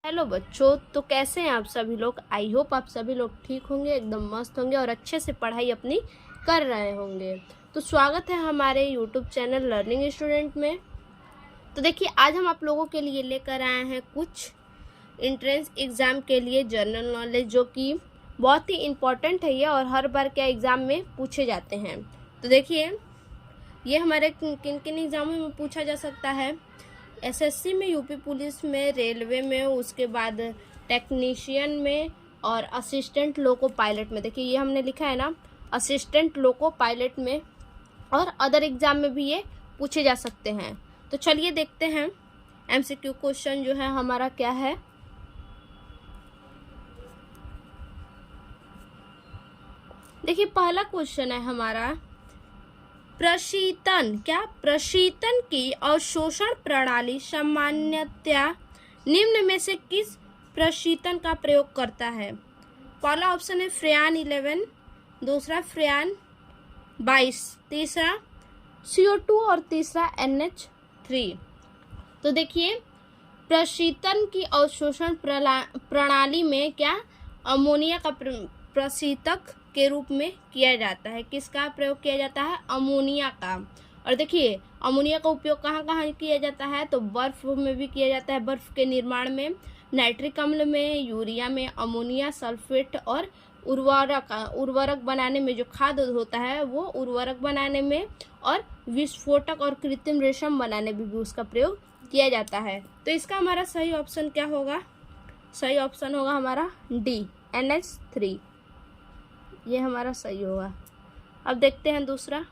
Hello बच्चों, तो कैसे हैं आप सभी लोग। आई होप आप सभी लोग ठीक होंगे, एकदम मस्त होंगे और अच्छे से पढ़ाई अपनी कर रहे होंगे। तो स्वागत है हमारे यूट्यूब चैनल लर्निंग स्टूडेंट में। तो देखिए, आज हम आप लोगों के लिए लेकर आए हैं कुछ एंट्रेंस एग्ज़ाम के लिए जनरल नॉलेज, जो कि बहुत ही इम्पोर्टेंट है ये और हर बार क्या एग्ज़ाम में पूछे जाते हैं। तो देखिए, ये हमारे किन किन एग्ज़ामों में पूछा जा सकता है। एसएससी में, यूपी पुलिस में, रेलवे में, उसके बाद टेक्नीशियन में और असिस्टेंट लोको पायलट में। देखिए, ये हमने लिखा है ना, असिस्टेंट लोको पायलट में, और अदर एग्जाम में भी ये पूछे जा सकते हैं। तो चलिए देखते हैं एमसीक्यू क्वेश्चन जो है हमारा क्या है। देखिए, पहला क्वेश्चन है हमारा, प्रशीतन प्रशीतन की अवशोषण प्रणाली सामान्यतया निम्न में से किस प्रशीतन का प्रयोग करता है। पहला ऑप्शन है फ्रेयान 11, दूसरा फ्रेयान 22, तीसरा CO2 और तीसरा NH3। तो देखिए, प्रशीतन की अवशोषण प्रणाली में क्या अमोनिया का प्रशीतक के रूप में किया जाता है। किसका प्रयोग किया जाता है? अमोनिया का। और देखिए, अमोनिया का उपयोग कहाँ कहाँ किया जाता है, तो बर्फ में भी किया जाता है, बर्फ के निर्माण में, नाइट्रिक अम्ल में, यूरिया में, अमोनिया सल्फेट और उर्वरक बनाने में, जो खाद होता है वो उर्वरक बनाने में, और विस्फोटक और कृत्रिम रेशम बनाने में भी उसका प्रयोग किया जाता है। तो इसका हमारा सही ऑप्शन क्या होगा? सही ऑप्शन होगा हमारा डी, NH3। ये हमारा सही होगा। अब देखते हैं दूसरा।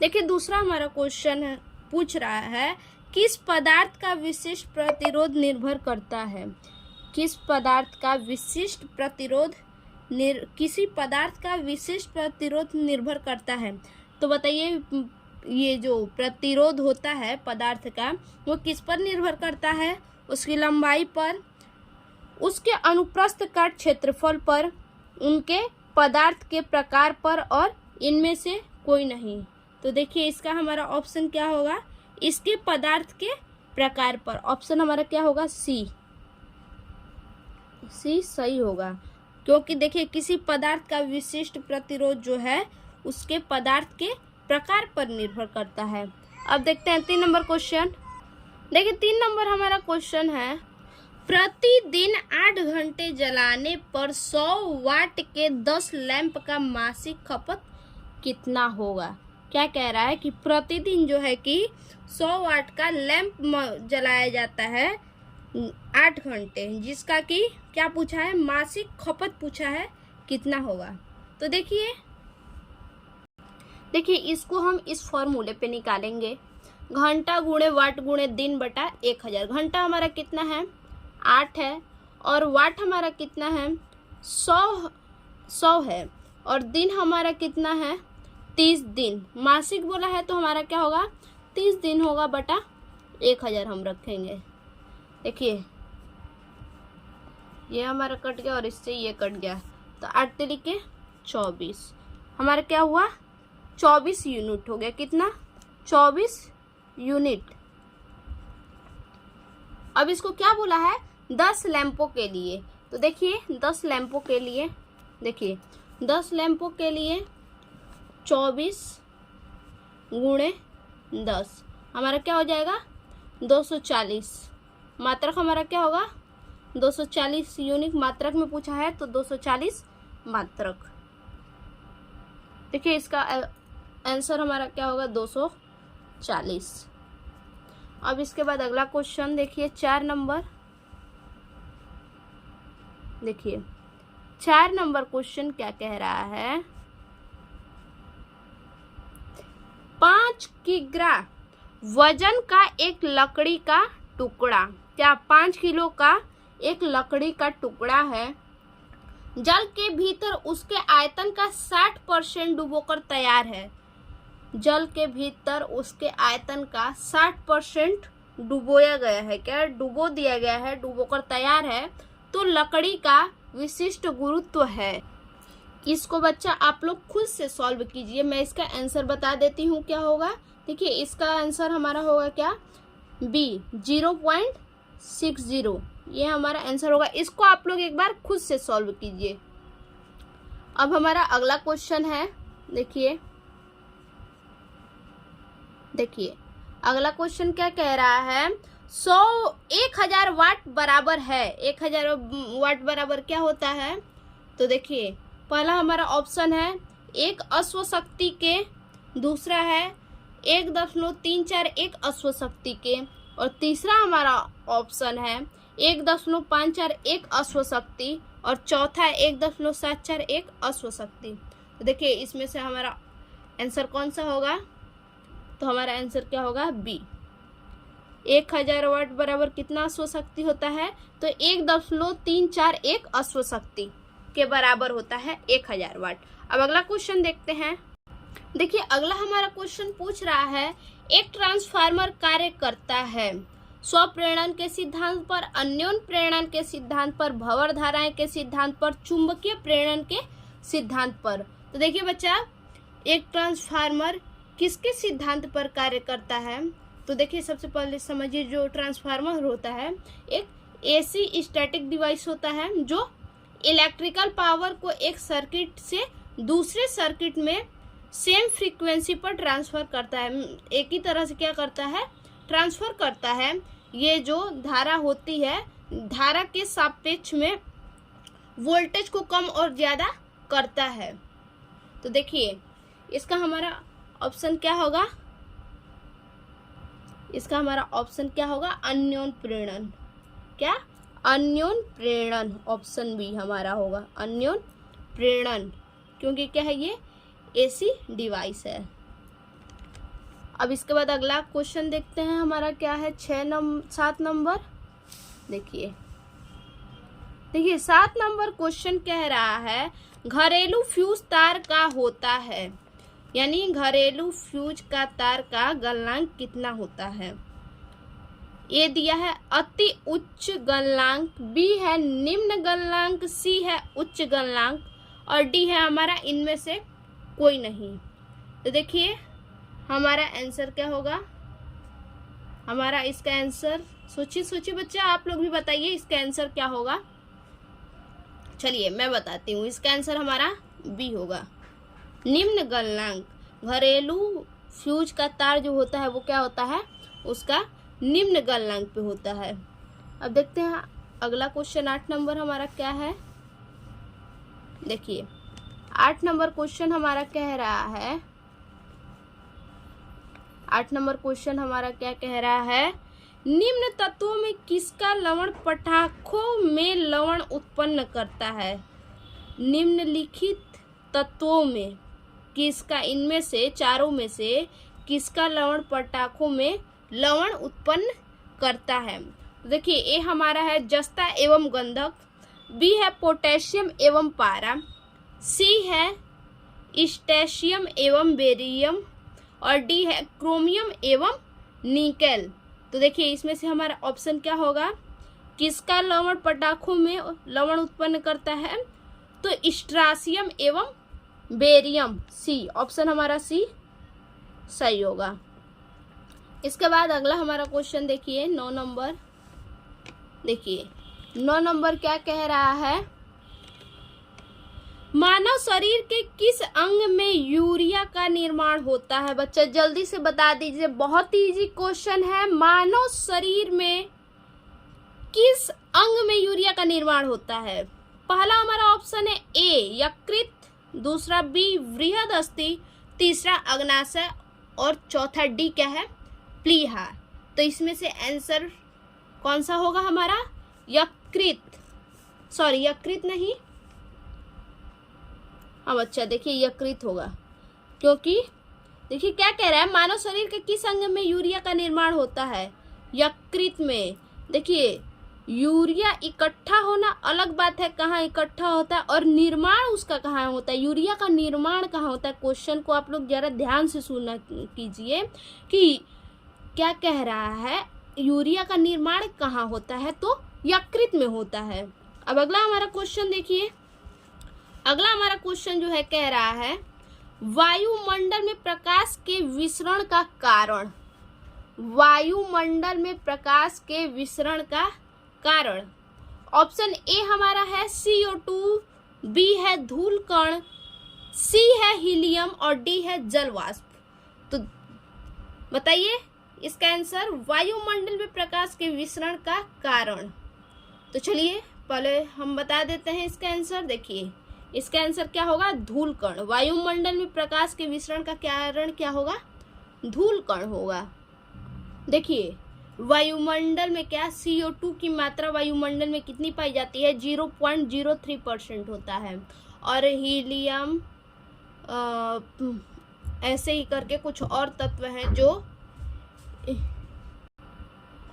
देखिए, दूसरा हमारा क्वेश्चन है, पूछ रहा है किस पदार्थ का विशिष्ट प्रतिरोध निर्भर करता है। किस पदार्थ का विशिष्ट प्रतिरोध किसी पदार्थ का विशिष्ट प्रतिरोध निर्भर करता है। तो बताइए, ये जो प्रतिरोध होता है पदार्थ का, वो किस पर निर्भर करता है? उसकी लंबाई पर, उसके अनुप्रस्थ काट क्षेत्रफल पर, उनके पदार्थ के प्रकार पर, और इनमें से कोई नहीं। तो देखिए, इसका हमारा ऑप्शन क्या होगा? इसके पदार्थ के प्रकार पर। ऑप्शन हमारा क्या होगा? सी सही होगा, क्योंकि देखिए, किसी पदार्थ का विशिष्ट प्रतिरोध जो है उसके पदार्थ के प्रकार पर निर्भर करता है। अब देखते हैं 3 नंबर क्वेश्चन। देखिए, 3 नंबर हमारा क्वेश्चन है, प्रतिदिन 8 घंटे जलाने पर 100 वाट के 10 लैंप का मासिक खपत कितना होगा। क्या कह रहा है कि प्रतिदिन जो है कि 100 वाट का लैंप जलाया जाता है 8 घंटे, जिसका कि क्या पूछा है? मासिक खपत पूछा है, कितना होगा। तो देखिए इसको हम इस फॉर्मूले पे निकालेंगे, घंटा गुणे वाट गुणे दिन बटा 1000। घंटा हमारा कितना है? 8 है, और वाट हमारा कितना है? 100 है, और दिन हमारा कितना है? 30 दिन। मासिक बोला है तो हमारा क्या होगा? 30 दिन होगा बटा 1000 हम रखेंगे। देखिए, ये हमारा कट गया और इससे ये कट गया, तो 8 तिरिके 24, हमारा क्या हुआ? 24 यूनिट हो गया। कितना? 24 यूनिट। अब इसको क्या बोला है? 10 लैंपों के लिए। तो देखिए, 10 लैंपों के लिए, देखिए 10 लैंपों के लिए 24 गुणे 10 हमारा क्या हो जाएगा? 240। मात्रक हमारा क्या होगा? 240 यूनिट मात्रक में पूछा है, तो 240 मात्रक। देखिए, इसका आंसर हमारा क्या होगा? 240। अब इसके बाद अगला क्वेश्चन देखिए, 4 नंबर। देखिए, 4 नंबर क्वेश्चन क्या कह रहा है? 5 किग्रा वजन का एक लकड़ी का टुकड़ा, क्या 5 किलो का एक लकड़ी का टुकड़ा है, जल के भीतर उसके आयतन का 60% डुबोकर तैयार है। जल के भीतर उसके आयतन का 60% डुबोया गया है, क्या डुबो दिया गया है, डुबोकर तैयार है, तो लकड़ी का विशिष्ट गुरुत्व है। इसको बच्चा आप लोग खुद से सॉल्व कीजिए, मैं इसका आंसर बता देती हूँ क्या होगा। देखिए, इसका आंसर हमारा होगा क्या? बी, 0.60, ये हमारा आंसर होगा। इसको आप लोग एक बार खुद से सॉल्व कीजिए। अब हमारा अगला क्वेश्चन है, देखिए अगला क्वेश्चन क्या कह रहा है। 1000 वाट बराबर है, 1000 वाट बराबर क्या होता है। तो देखिए पहला हमारा ऑप्शन है एक अश्व शक्ति के, दूसरा है 1.341 अश्व शक्ति के, और तीसरा हमारा ऑप्शन है 1.541 अश्व शक्ति, और चौथा है 1.741 अश्व शक्ति। तो देखिए इसमें से हमारा आंसर कौन सा होगा। तो हमारा आंसर क्या होगा, बी। 1000 वाट बराबर कितना अश्व शक्ति होता है। तो 1.341 अश्व शक्ति के बराबर होता है 1000 वाट। अब अगला क्वेश्चन देखते हैं। देखिए अगला हमारा क्वेश्चन पूछ रहा है एक ट्रांसफार्मर कार्य करता है स्वप्रेरण के सिद्धांत पर, अन्योन प्रेरण के सिद्धांत पर, भंवर धाराएं के सिद्धांत पर, चुंबकीय प्रेरण के सिद्धांत पर। तो देखिए बच्चा, एक ट्रांसफार्मर किसके सिद्धांत पर कार्य करता है। तो देखिए सबसे पहले समझिए, जो ट्रांसफार्मर होता है एक एसी स्टैटिक डिवाइस होता है जो इलेक्ट्रिकल पावर को एक सर्किट से दूसरे सर्किट में सेम फ्रीक्वेंसी पर ट्रांसफर करता है। एक ही तरह से क्या करता है, ट्रांसफर करता है। ये जो धारा होती है, धारा के सापेक्ष में वोल्टेज को कम और ज्यादा करता है। तो देखिए इसका हमारा ऑप्शन क्या होगा, इसका हमारा ऑप्शन क्या होगा, अन्योन प्रेरण। क्या, अन्योन प्रेरण, ऑप्शन बी हमारा होगा अन्योन प्रेरण, क्योंकि क्या है, ये एसी डिवाइस है। अब इसके बाद अगला क्वेश्चन देखते हैं हमारा क्या है, 7 नंबर। देखिए 7 नंबर क्वेश्चन कह रहा है घरेलू फ्यूज तार का होता है, यानी घरेलू फ्यूज का तार का गलनांक कितना होता है। ए दिया है अति उच्च गलनांक, बी है निम्न गलनांक, सी है उच्च गलनांक, और डी है हमारा इनमें से कोई नहीं। तो देखिए हमारा आंसर क्या होगा, हमारा इसका आंसर सोचिए बच्चा, आप लोग भी बताइए इसका आंसर क्या होगा। चलिए मैं बताती हूँ, इसका आंसर हमारा बी होगा, निम्न गलनांक। घरेलू फ्यूज का तार जो होता है वो क्या होता है, उसका निम्न गलनांक पे होता है। अब देखते हैं अगला क्वेश्चन 8 नंबर हमारा क्या है। देखिए 8 नंबर क्वेश्चन हमारा कह रहा है, 8 नंबर क्वेश्चन हमारा क्या कह रहा है, निम्न तत्वों में किसका लवण पटाखों में लवण उत्पन्न करता है। निम्नलिखित तत्वों में किसका, इनमें से चारों में से किसका लवण पटाखों में लवण उत्पन्न करता है। देखिए ए हमारा है जस्ता एवं गंधक, बी है पोटेशियम एवं पारा, सी है स्टेशियम एवं बेरियम, और डी है क्रोमियम एवं निकेल। तो देखिए इसमें से हमारा ऑप्शन क्या होगा, किसका लवण पटाखों में लवण उत्पन्न करता है। तो स्ट्रासियम एवं बेरियम, सी, ऑप्शन हमारा सी सही होगा। इसके बाद अगला हमारा क्वेश्चन देखिए 9 नंबर। देखिए 9 नंबर क्या कह रहा है, मानव शरीर के किस अंग में यूरिया का निर्माण होता है। बच्चा जल्दी से बता दीजिए, बहुत ही इजी क्वेश्चन है। मानव शरीर में किस अंग में यूरिया का निर्माण होता है। पहला हमारा ऑप्शन है ए यकृत, दूसरा बी वृहद अस्थि, तीसरा अग्नाशय, और चौथा डी क्या है, प्लीहा। तो इसमें से आंसर कौन सा होगा हमारा, यकृत, सॉरी यकृत नहीं, हाँ बच्चा देखिए यकृत होगा, क्योंकि देखिए क्या कह रहा है, मानव शरीर के किस अंग में यूरिया का निर्माण होता है, यकृत में। देखिए यूरिया इकट्ठा होना अलग बात है, कहाँ इकट्ठा होता है और निर्माण उसका कहाँ होता है, यूरिया का निर्माण कहाँ होता है। क्वेश्चन को आप लोग जरा ध्यान से सुनना कीजिए कि क्या कह रहा है, यूरिया का निर्माण कहाँ होता है, तो यकृत में होता है। अब अगला हमारा क्वेश्चन देखिए, अगला हमारा क्वेश्चन जो है कह रहा है वायुमंडल में प्रकाश के विसरण का कारण। वायुमंडल में प्रकाश के विसरण का कारण ऑप्शन ए हमारा है CO2, बी है धूल कण, सी है हीलियम और डी है जल वाष्प। तो बताइए इसका आंसर, वायुमंडल में प्रकाश के विसरण का कारण। तो चलिए पहले हम बता देते हैं इसका आंसर। देखिए इसका आंसर क्या होगा, धूल कण। वायुमंडल में प्रकाश के विसरण का कारण क्या होगा, धूल कण होगा। देखिए वायुमंडल में क्या, CO2 की मात्रा वायुमंडल में कितनी पाई जाती है, 0.03% होता है। और हीलियम ऐसे ही करके कुछ और तत्व हैं जो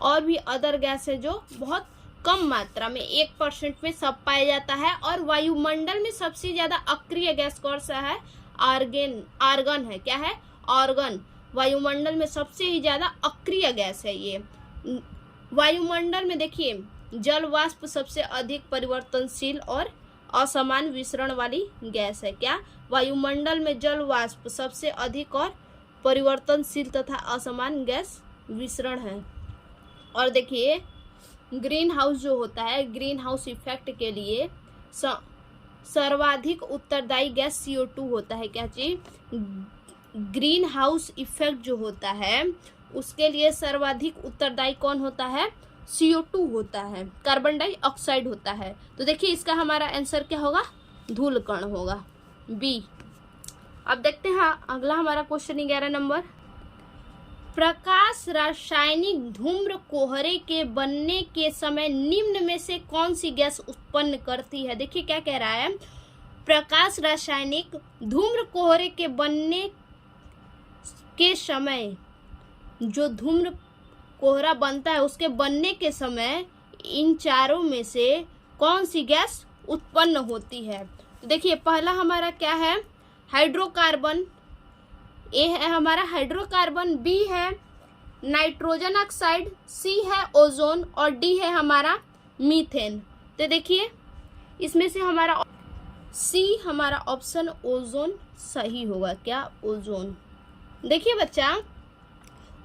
और भी अदर गैस है जो बहुत कम मात्रा में 1% में सब पाया जाता है। और वायुमंडल में सबसे ज्यादा अक्रिय गैस कौन सा है, आर्गन है। क्या है, आर्गन। वायुमंडल में सबसे ही ज्यादा अक्रिय गैस है ये। वायुमंडल में देखिए जल वाष्प सबसे अधिक परिवर्तनशील और असमान विसरण वाली गैस है। क्या, वायुमंडल में जल वाष्प सबसे अधिक और परिवर्तनशील तथा असमान गैस विसरण है। और देखिए ग्रीन हाउस जो होता है, ग्रीन हाउस इफेक्ट के लिए सर्वाधिक उत्तरदायी गैस CO2 होता है। क्या चीज, ग्रीन हाउस इफेक्ट जो होता है उसके लिए सर्वाधिक उत्तरदायी कौन होता है, CO2 होता है, कार्बन डाइऑक्साइड होता है। तो देखिए इसका हमारा आंसर क्या होगा, धूल कण होगा, बी। अब देखते हैं अगला हमारा क्वेश्चन 11 नंबर। प्रकाश रासायनिक धूम्र कोहरे के बनने के समय निम्न में से कौन सी गैस उत्पन्न करती है। देखिए क्या कह रहा है, प्रकाश रासायनिक धूम्र कोहरे के बनने के समय, जो धूम्र कोहरा बनता है उसके बनने के समय इन चारों में से कौन सी गैस उत्पन्न होती है। तो देखिए पहला हमारा क्या है, हाइड्रोकार्बन। ए है हमारा हाइड्रोकार्बन, बी है नाइट्रोजन ऑक्साइड, सी है ओजोन और डी है हमारा मीथेन। तो देखिए इसमें से हमारा सी हमारा ऑप्शन ओजोन सही होगा। क्या, ओजोन। देखिए बच्चा,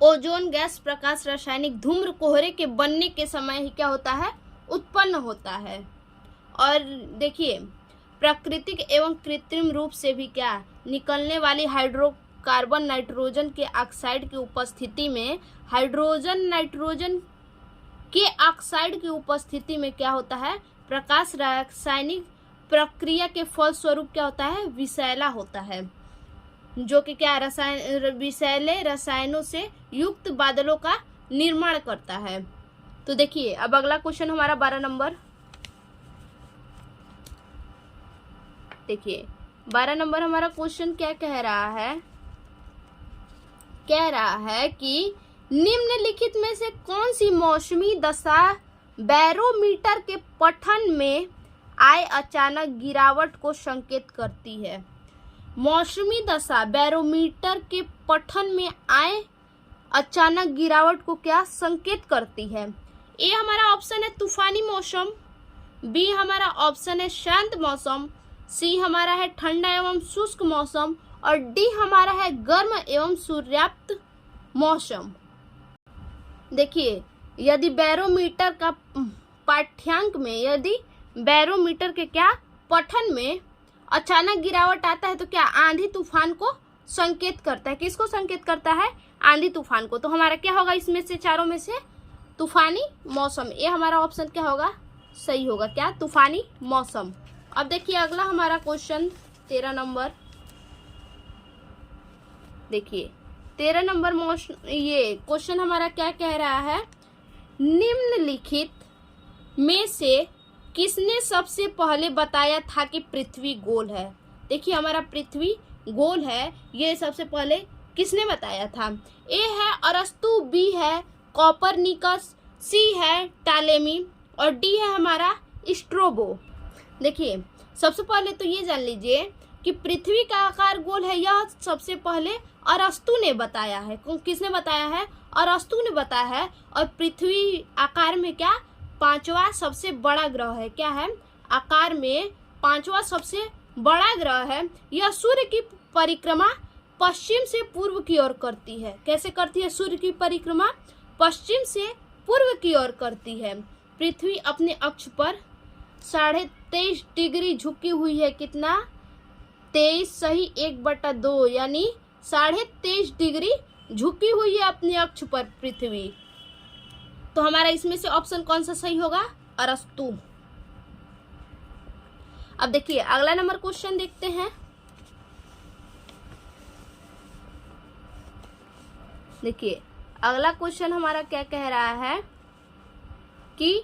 ओजोन गैस प्रकाश रासायनिक धूम्र कोहरे के बनने के समय ही क्या होता है, उत्पन्न होता है। और देखिए प्राकृतिक एवं कृत्रिम रूप से भी क्या निकलने वाली हाइड्रोकार्बन नाइट्रोजन के ऑक्साइड की उपस्थिति में, हाइड्रोजन नाइट्रोजन के ऑक्साइड की उपस्थिति में क्या होता है, प्रकाश रासायनिक प्रक्रिया के फलस्वरूप क्या होता है, विषैला होता है, जो कि क्या विषैले रसायनों से युक्त बादलों का निर्माण करता है। तो देखिए अब अगला क्वेश्चन हमारा 12 नंबर। देखिए 12 नंबर हमारा क्वेश्चन क्या कह रहा है, कह रहा है कि निम्नलिखित में से कौन सी मौसमी दशा बैरोमीटर के पठन में आए अचानक गिरावट को संकेत करती है। मौसमी दशा बैरोमीटर के पठन में आए अचानक गिरावट को क्या संकेत करती है। ए हमारा ऑप्शन है तूफानी मौसम, बी हमारा ऑप्शन है शांत मौसम, सी हमारा है ठंडा एवं शुष्क मौसम और डी हमारा है गर्म एवं सूर्यास्त मौसम। देखिए यदि बैरोमीटर का पाठ्यांक में, यदि बैरोमीटर के क्या पठन में अचानक गिरावट आता है तो क्या आंधी तूफान को संकेत करता है। किसको संकेत करता है, आंधी तूफान को। तो हमारा क्या होगा इसमें से चारों में से, तूफानी मौसम। ये हमारा ऑप्शन क्या होगा, सही होगा। क्या, तूफानी मौसम। अब देखिए अगला हमारा क्वेश्चन 13 नंबर। देखिए 13 नंबर ये क्वेश्चन हमारा क्या कह रहा है, निम्नलिखित में से किसने सबसे पहले बताया था कि पृथ्वी गोल है। देखिए हमारा पृथ्वी गोल है, ये सबसे पहले किसने बताया था। ए है अरस्तु, बी है कॉपरनिकस, सी है टालेमी और डी है हमारा स्ट्रोबो। देखिए सबसे पहले तो ये जान लीजिए कि पृथ्वी का आकार गोल है, यह सबसे पहले अरस्तु ने बताया है। किसने बताया है, अरस्तु ने बताया है। और पृथ्वी आकार में क्या, पांचवा सबसे बड़ा ग्रह है। क्या है, आकार में पांचवा सबसे बड़ा ग्रह है। यह सूर्य की परिक्रमा पश्चिम से पूर्व की ओर करती है। कैसे करती है सूर्य की परिक्रमा, पश्चिम से पूर्व की ओर करती है। पृथ्वी अपने अक्ष पर 23.5 डिग्री झुकी हुई है। कितना? 23 सही 1/2 यानी 23.5 डिग्री झुकी हुई है अपने अक्ष पर पृथ्वी। तो हमारा इसमें से ऑप्शन कौन सा सही होगा? अरस्तु। अब देखिए अगला नंबर क्वेश्चन देखते हैं। देखिए अगला क्वेश्चन हमारा क्या कह रहा है कि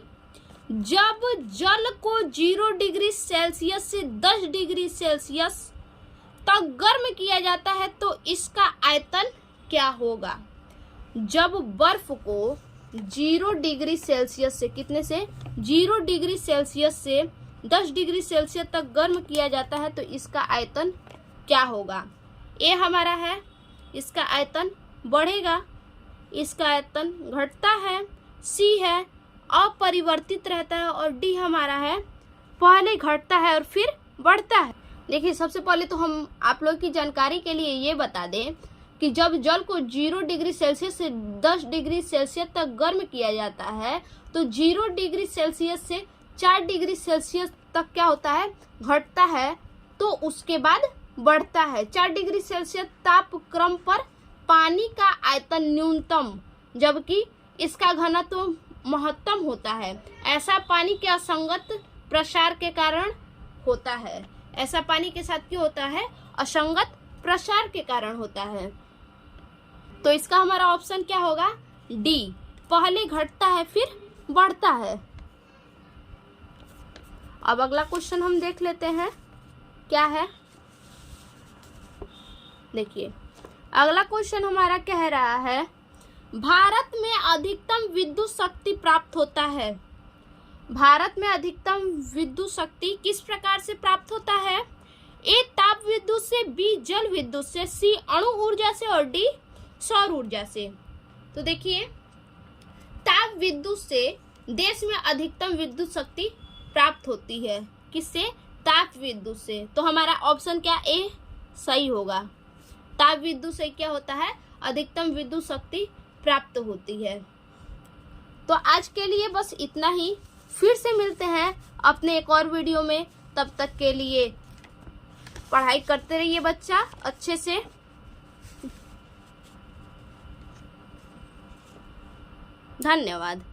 जब जल को 0 डिग्री सेल्सियस से 10 डिग्री सेल्सियस तक गर्म किया जाता है तो इसका आयतन क्या होगा? जब बर्फ को 0 डिग्री सेल्सियस से कितने से 0 डिग्री सेल्सियस से 10 डिग्री सेल्सियस तक गर्म किया जाता है तो इसका आयतन क्या होगा? ए हमारा है, इसका आयतन बढ़ेगा, इसका आयतन घटता है, सी है अपरिवर्तित रहता है और डी हमारा है पहले घटता है और फिर बढ़ता है। देखिए सबसे पहले तो हम आप लोग की जानकारी के लिए ये बता दें कि जब जल को 0 डिग्री सेल्सियस से 10 डिग्री सेल्सियस तक गर्म किया जाता है तो 0 डिग्री सेल्सियस से 4 डिग्री सेल्सियस तक क्या होता है? घटता है, तो उसके बाद बढ़ता है। 4 डिग्री सेल्सियस तापक्रम पर पानी का आयतन न्यूनतम जबकि इसका घनत्व महत्तम होता है। ऐसा पानी के असंगत प्रसार के कारण होता है। ऐसा पानी के साथ क्यों होता है? असंगत प्रसार के कारण होता है। तो इसका हमारा ऑप्शन क्या होगा? डी, पहले घटता है फिर बढ़ता है। अब अगला क्वेश्चन हम देख लेते हैं क्या है। देखिए अगला क्वेश्चन हमारा कह रहा है भारत में अधिकतम विद्युत शक्ति प्राप्त होता है। भारत में अधिकतम विद्युत शक्ति किस प्रकार से प्राप्त होता है? ए ताप विद्युत से, बी जल विद्युत से, सी अणु ऊर्जा से और डी सौर ऊर्जा से। तो देखिए ताप विद्युत से देश में अधिकतम विद्युत शक्ति प्राप्त होती है। किससे? ताप विद्युत से। तो हमारा ऑप्शन क्या ए सही होगा। ताप विद्युत से क्या होता है? अधिकतम विद्युत शक्ति प्राप्त होती है। तो आज के लिए बस इतना ही, फिर से मिलते हैं अपने एक और वीडियो में। तब तक के लिए पढ़ाई करते रहिए बच्चा अच्छे से। धन्यवाद।